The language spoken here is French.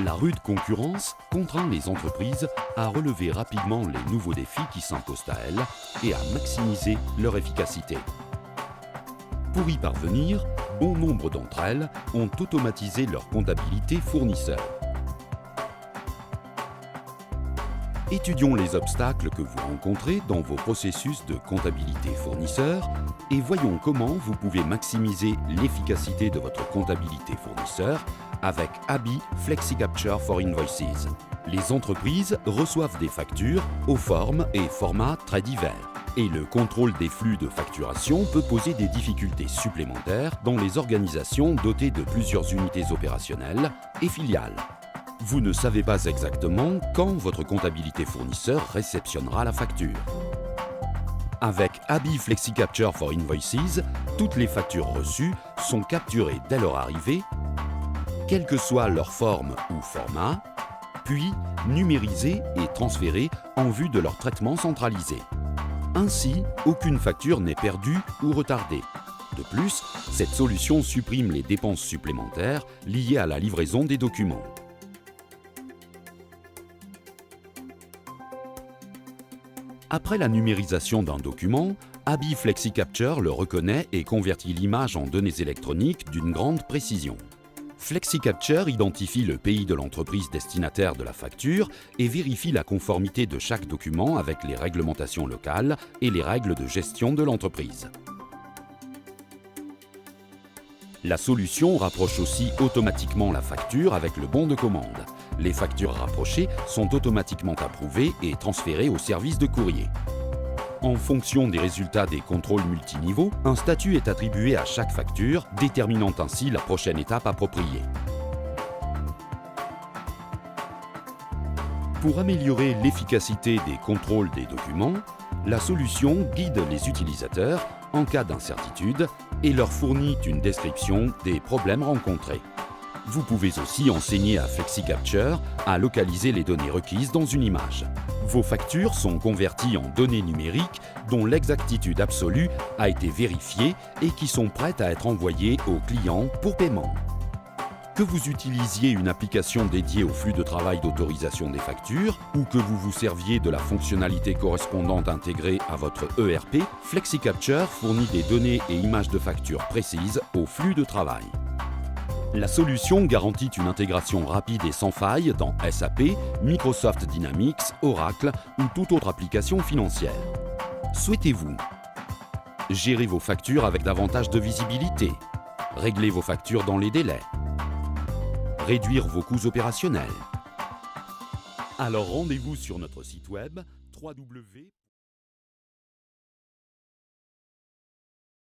La rude concurrence contraint les entreprises à relever rapidement les nouveaux défis qui s'imposent à elles et à maximiser leur efficacité. Pour y parvenir, bon nombre d'entre elles ont automatisé leur comptabilité fournisseur. Étudions les obstacles que vous rencontrez dans vos processus de comptabilité fournisseur et voyons comment vous pouvez maximiser l'efficacité de votre comptabilité fournisseur avec ABI FlexiCapture for Invoices. Les entreprises reçoivent des factures aux formes et formats très divers. Et le contrôle des flux de facturation peut poser des difficultés supplémentaires dans les organisations dotées de plusieurs unités opérationnelles et filiales. Vous ne savez pas exactement quand votre comptabilité fournisseur réceptionnera la facture. Avec ABI FlexiCapture for Invoices, toutes les factures reçues sont capturées dès leur arrivée, quelle que soit leur forme ou format, puis numérisées et transférées en vue de leur traitement centralisé. Ainsi, aucune facture n'est perdue ou retardée. De plus, cette solution supprime les dépenses supplémentaires liées à la livraison des documents. Après la numérisation d'un document, ABI FlexiCapture le reconnaît et convertit l'image en données électroniques d'une grande précision. FlexiCapture identifie le pays de l'entreprise destinataire de la facture et vérifie la conformité de chaque document avec les réglementations locales et les règles de gestion de l'entreprise. La solution rapproche aussi automatiquement la facture avec le bon de commande. Les factures rapprochées sont automatiquement approuvées et transférées au service de courrier. En fonction des résultats des contrôles multiniveaux, un statut est attribué à chaque facture, déterminant ainsi la prochaine étape appropriée. Pour améliorer l'efficacité des contrôles des documents, la solution guide les utilisateurs en cas d'incertitude et leur fournit une description des problèmes rencontrés. Vous pouvez aussi enseigner à FlexiCapture à localiser les données requises dans une image. Vos factures sont converties en données numériques dont l'exactitude absolue a été vérifiée et qui sont prêtes à être envoyées aux clients pour paiement. Que vous utilisiez une application dédiée au flux de travail d'autorisation des factures ou que vous vous serviez de la fonctionnalité correspondante intégrée à votre ERP, FlexiCapture fournit des données et images de factures précises au flux de travail. La solution garantit une intégration rapide et sans faille dans SAP, Microsoft Dynamics, Oracle ou toute autre application financière. Souhaitez-vous gérer vos factures avec davantage de visibilité, régler vos factures dans les délais, réduire vos coûts opérationnels? Alors rendez-vous sur notre site web www.